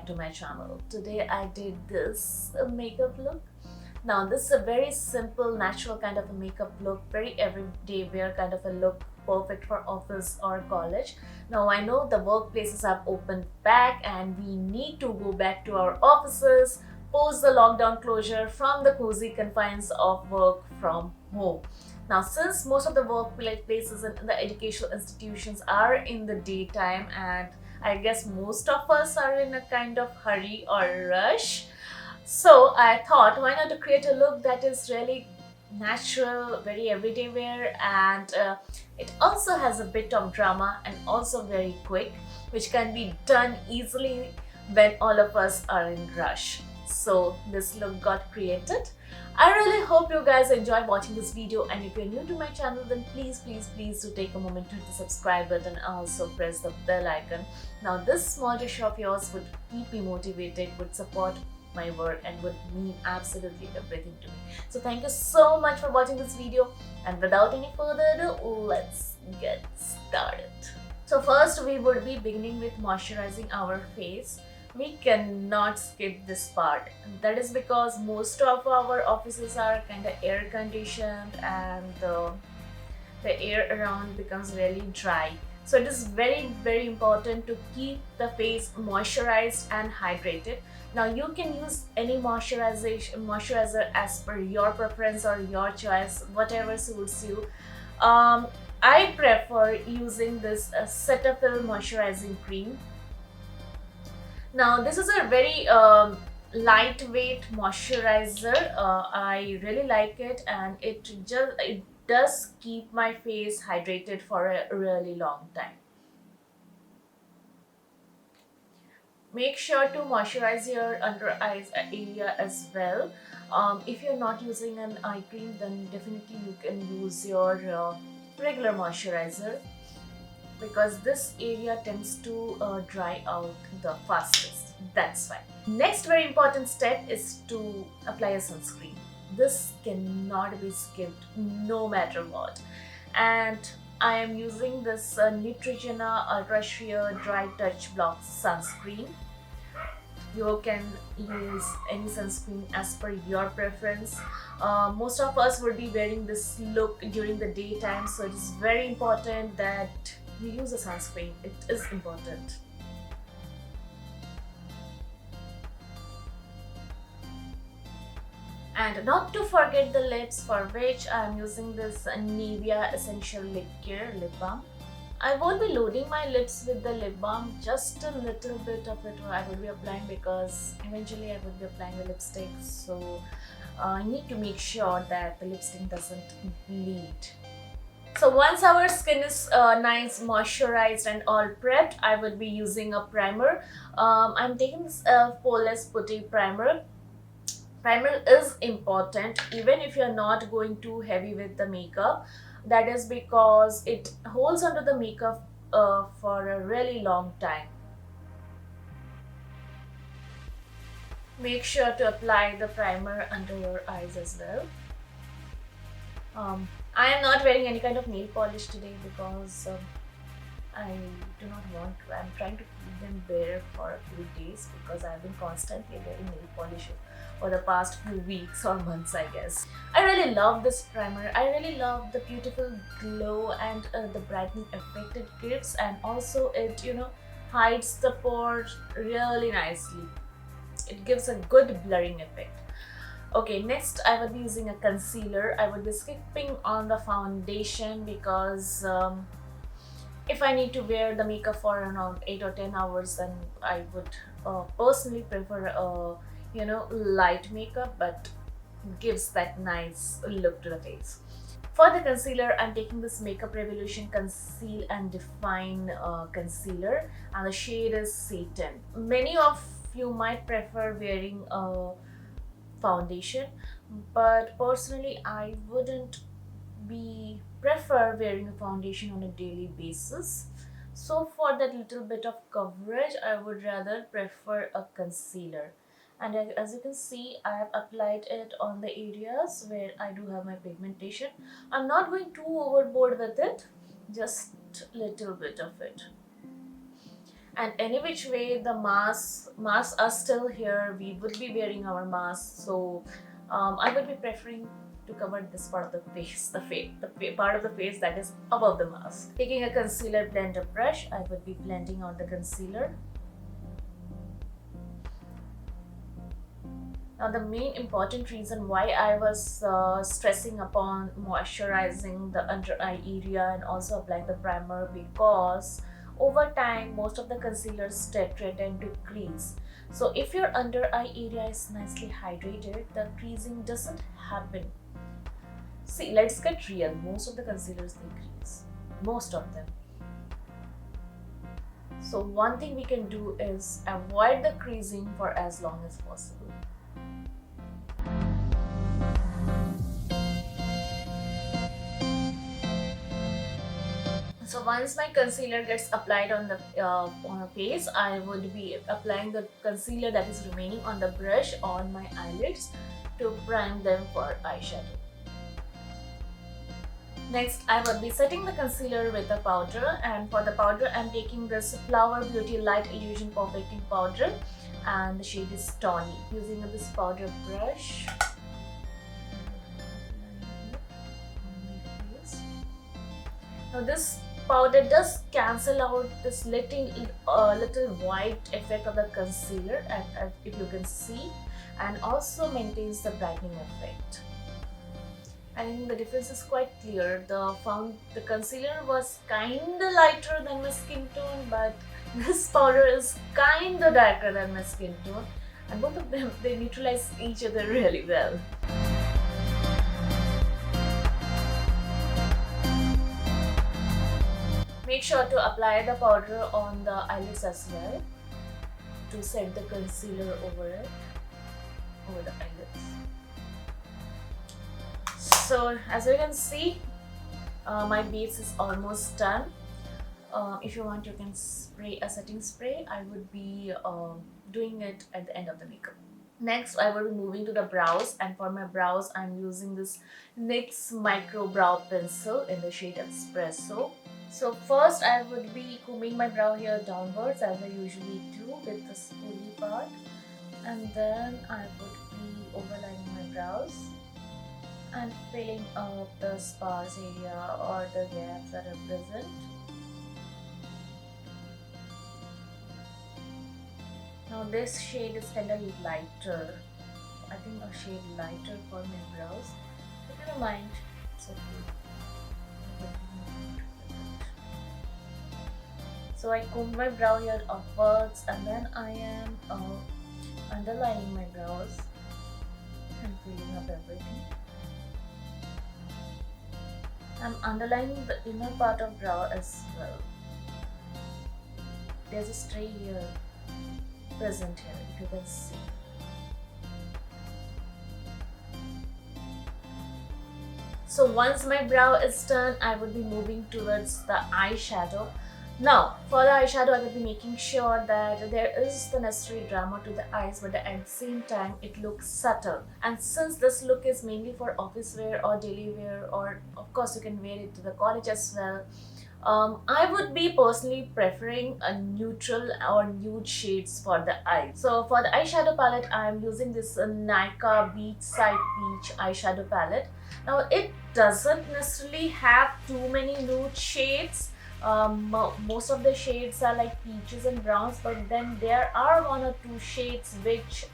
to my channel. Today I did this makeup look. Now this is a very simple, natural kind of a makeup look, very everyday wear kind of a look, perfect for office or college. Now I know the workplaces have opened back and we need to go back to our offices post the lockdown closure from the cozy confines of work from home. Now, since most of the workplaces and the educational institutions are in the daytime, and I guess most of us are in a kind of hurry or rush, so I thought, why not to create a look that is really natural, very everyday wear, and it also has a bit of drama and also very quick, which can be done easily when all of us are in rush. So this look got created. I really hope you guys enjoyed watching this video, and if you're new to my channel, then please do take a moment to hit the subscribe button and also press the bell icon. Now this small gesture of yours would keep me motivated, would support my work and would mean absolutely everything to me. So thank you so much for watching this video, and without any further ado, let's get started. So first we would be beginning with moisturizing our face. We cannot skip this part. That is because most of our offices are kind of air conditioned and the air around becomes really dry. So it is very important to keep the face moisturized and hydrated. Now you can use any moisturizer as per your preference or your choice, whatever suits you. I prefer using this Cetaphil Moisturising Cream. Now this is a very lightweight moisturizer. I really like it, and it does keep my face hydrated for a really long time. Make sure to moisturize your under eyes area as well. If you're not using an eye cream, then definitely you can use your regular moisturizer, because this area tends to dry out the fastest. That's why. Next very important step is to apply a sunscreen. This cannot be skipped no matter what. And I am using this Neutrogena Ultra Sheer Dry Touch Block Sunscreen. You can use any sunscreen as per your preference. Most of us would be wearing this look during the daytime, so it is very important that you use a sunscreen. It is important. And not to forget the lips, for which I am using this NIVEA Essential Lip Care Lip Balm. I won't be loading my lips with the lip balm, just a little bit of it I will be applying, because eventually I will be applying the lipstick, so I need to make sure that the lipstick doesn't bleed. So once our skin is nice, moisturized and all prepped, I would be using a primer. I'm taking this Poreless Putty Primer. Primer is important even if you're not going too heavy with the makeup. That is because it holds onto the makeup for a really long time. Make sure to apply the primer under your eyes as well. I am not wearing any kind of nail polish today because I do not want to. I'm trying to keep them bare for a few days because I've been constantly wearing nail polish for the past few weeks or months, I guess. I really love this primer. I really love the beautiful glow and the brightening effect it gives, and also it, hides the pores really nicely. It gives a good blurring effect. Okay, next I will be using a concealer. I will be skipping on the foundation because if I need to wear the makeup for around 8 or 10 hours, then I would personally prefer light makeup, but gives that nice look to the face. For the concealer, I'm taking this Makeup Revolution Conceal and Define concealer, and the shade is Satan. Many of you might prefer wearing a foundation, but personally I wouldn't prefer wearing a foundation on a daily basis. So for that little bit of coverage, I would rather prefer a concealer. And as you can see, I have applied it on the areas where I do have my pigmentation. I'm not going too overboard with it, just little bit of it. And any which way, the masks are still here. We would be wearing our masks, so I would be preferring to cover this part of the face, the part of the face that is above the mask. Taking a concealer blender brush, I would be blending out the concealer. Now the main important reason why I was stressing upon moisturizing the under eye area and also applying the primer, because over time most of the concealers tend to crease. So if your under eye area is nicely hydrated, the creasing doesn't happen. See, let's get real. Most of the concealers, they crease. Most of them. So one thing we can do is avoid the creasing for as long as possible. So once my concealer gets applied on the face, I would be applying the concealer that is remaining on the brush on my eyelids to prime them for eyeshadow. Next, I will be setting the concealer with a powder, and for the powder I am taking this Flower Beauty Light Illusion Perfecting Powder, and the shade is Tawny. Using this powder brush, now this powder does cancel out this little white effect of the concealer, if you can see, and also maintains the brightening effect. I think the difference is quite clear. The concealer was kinda lighter than my skin tone, but this powder is kinda darker than my skin tone, and both of them, they neutralize each other really well. Make sure to apply the powder on the eyelids as well to set the concealer over the eyelids. So as you can see, my base is almost done. If you want, you can spray a setting spray. I would be doing it at the end of the makeup. Next, I will be moving to the brows, and for my brows, I'm using this NYKAA Micro Brow Pencil in the shade Espresso. So first, I would be combing my brow hair downwards as I usually do with the spoolie part, and then I would be overlining my brows and filling up the sparse area or the gaps that are present. Now this shade is kind of lighter. I think a shade lighter for my brows. If you don't mind, it's okay. So I comb my brow hair upwards, and then I am underlining my brows and filling up everything. I'm underlining the inner part of brow as well. There's a stray here present here, if you can see. So once my brow is done, I would be moving towards the eyeshadow. Now, for the eyeshadow, I will be making sure that there is the necessary drama to the eyes, but at the same time, it looks subtle. And since this look is mainly for office wear or daily wear, or of course you can wear it to the college as well, I would be personally preferring a neutral or nude shades for the eyes. So for the eyeshadow palette, I am using this NYKAA Beachside Peach eyeshadow palette. Now, it doesn't necessarily have too many nude shades. Most of the shades are like peaches and browns, but then there are one or two shades which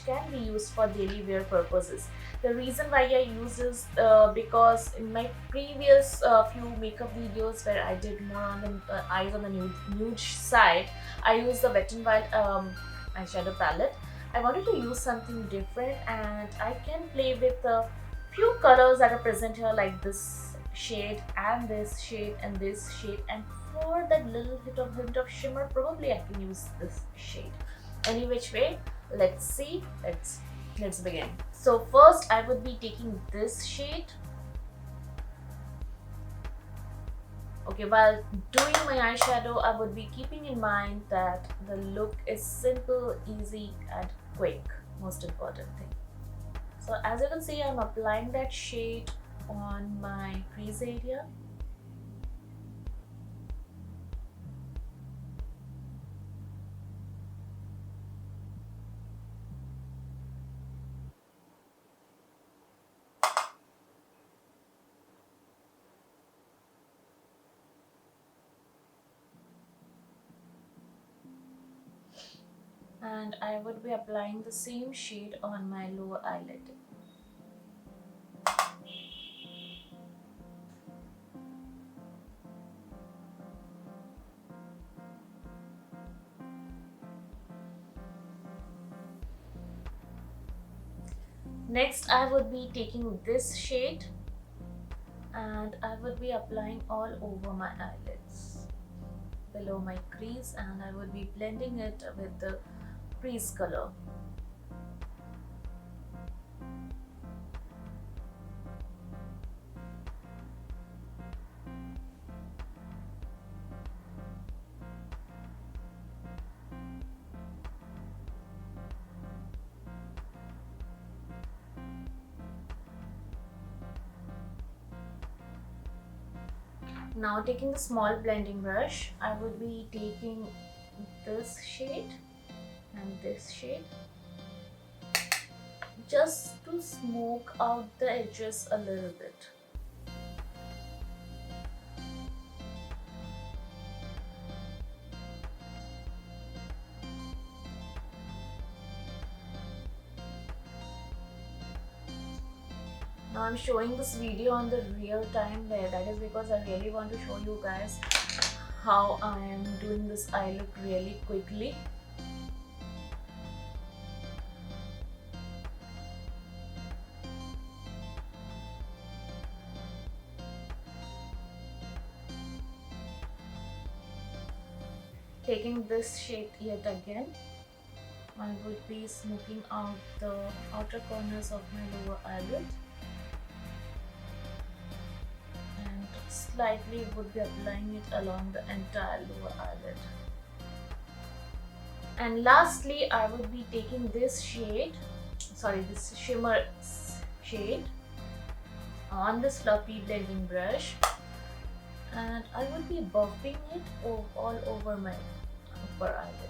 can be used for daily wear purposes. The reason why I use this because in my previous few makeup videos where I did more on the eyes on the nude side, I used the Wet n Wild eyeshadow palette. I wanted to use something different, and I can play with a few colors that are present here, like this shade and this shade and this shade, and for that little hint of shimmer, probably I can use this shade. Any which way, let's see. Let's begin. So first, I would be taking this shade. Okay, while doing my eyeshadow, I would be keeping in mind that the look is simple, easy and quick. Most important thing. So as you can see, I'm applying that shade on my crease area. and I would be applying the same shade on my lower eyelid. Next, I would be taking this shade and I would be applying all over my eyelids, below my crease, and I would be blending it with the crease color. Now taking the small blending brush, I would be taking this shade and this shade just to smoke out the edges a little bit. Now I'm showing this video on the real time where that is because I really want to show you guys how I am doing this eye look really quickly. Taking this shade yet again, I would be smoking out the outer corners of my lower eyelid. Slightly would be applying it along the entire lower eyelid. And lastly, I would be taking this shade, this shimmer shade on this fluffy blending brush, and I would be buffing it all over my upper eyelid.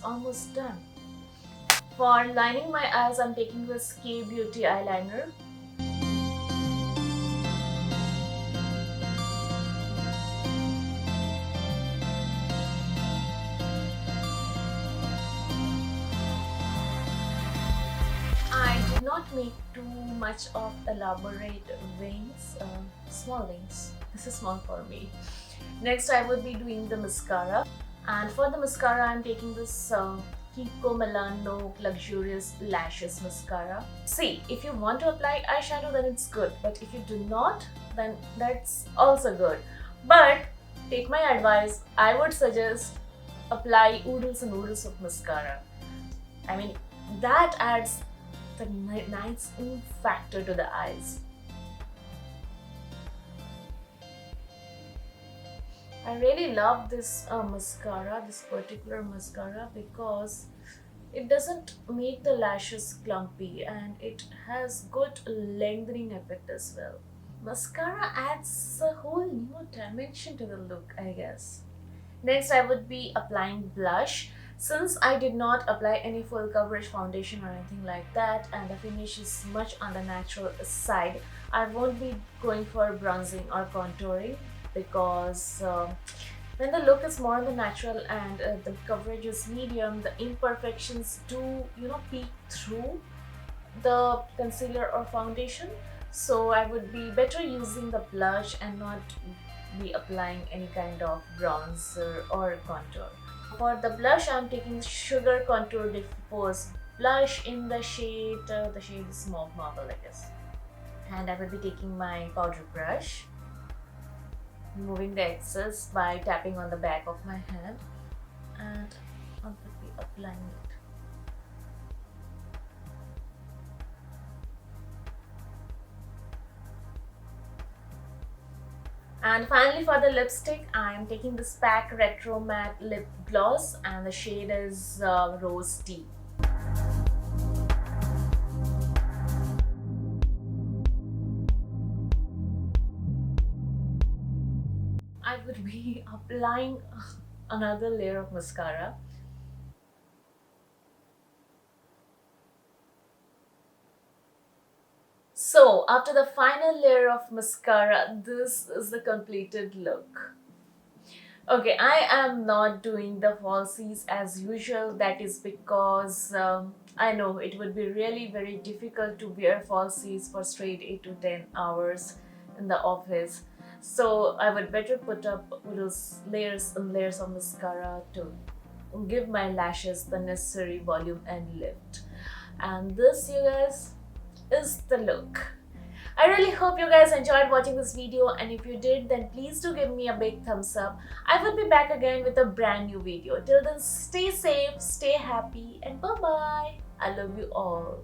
Almost done. For lining my eyes, I'm taking this K Beauty eyeliner. I did not make too much of elaborate wings, small wings. This is small for me. Next, I would be doing the mascara. And for the mascara, I'm taking this KIKO Milano Luxurious Lashes Mascara. See, if you want to apply eyeshadow, then it's good. But if you do not, then that's also good. But take my advice, I would suggest apply oodles and oodles of mascara. I mean, that adds the nice oomph factor to the eyes. I really love this mascara, this particular mascara, because it doesn't make the lashes clumpy and it has good lengthening effect as well. Mascara adds a whole new dimension to the look, I guess. Next, I would be applying blush. Since I did not apply any full coverage foundation or anything like that, and the finish is much on the natural side, I won't be going for bronzing or contouring, because when the look is more on the natural and the coverage is medium, the imperfections do peek through the concealer or foundation. So I would be better using the blush and not be applying any kind of bronzer or contour. For the blush, I'm taking Sugar Contour Diffuse blush in the shade is Mauve Marble, I guess. And I will be taking my powder brush, removing the excess by tapping on the back of my hand, and I will be applying it. And finally, for the lipstick, I am taking this PAC Retro Matte Lip Gloss, and the shade is Rose Tea. I would be applying another layer of mascara. So after the final layer of mascara, this is the completed look. Okay, I am not doing the falsies as usual. That is because I know it would be really very difficult to wear falsies for straight 8 to 10 hours in the office. So I would better put up those layers and layers of mascara to give my lashes the necessary volume and lift. And this, you guys, is the look. I really hope you guys enjoyed watching this video, and if you did, then please do give me a big thumbs up. I will be back again with a brand new video. Till then, stay safe, stay happy, and bye bye. I love you all.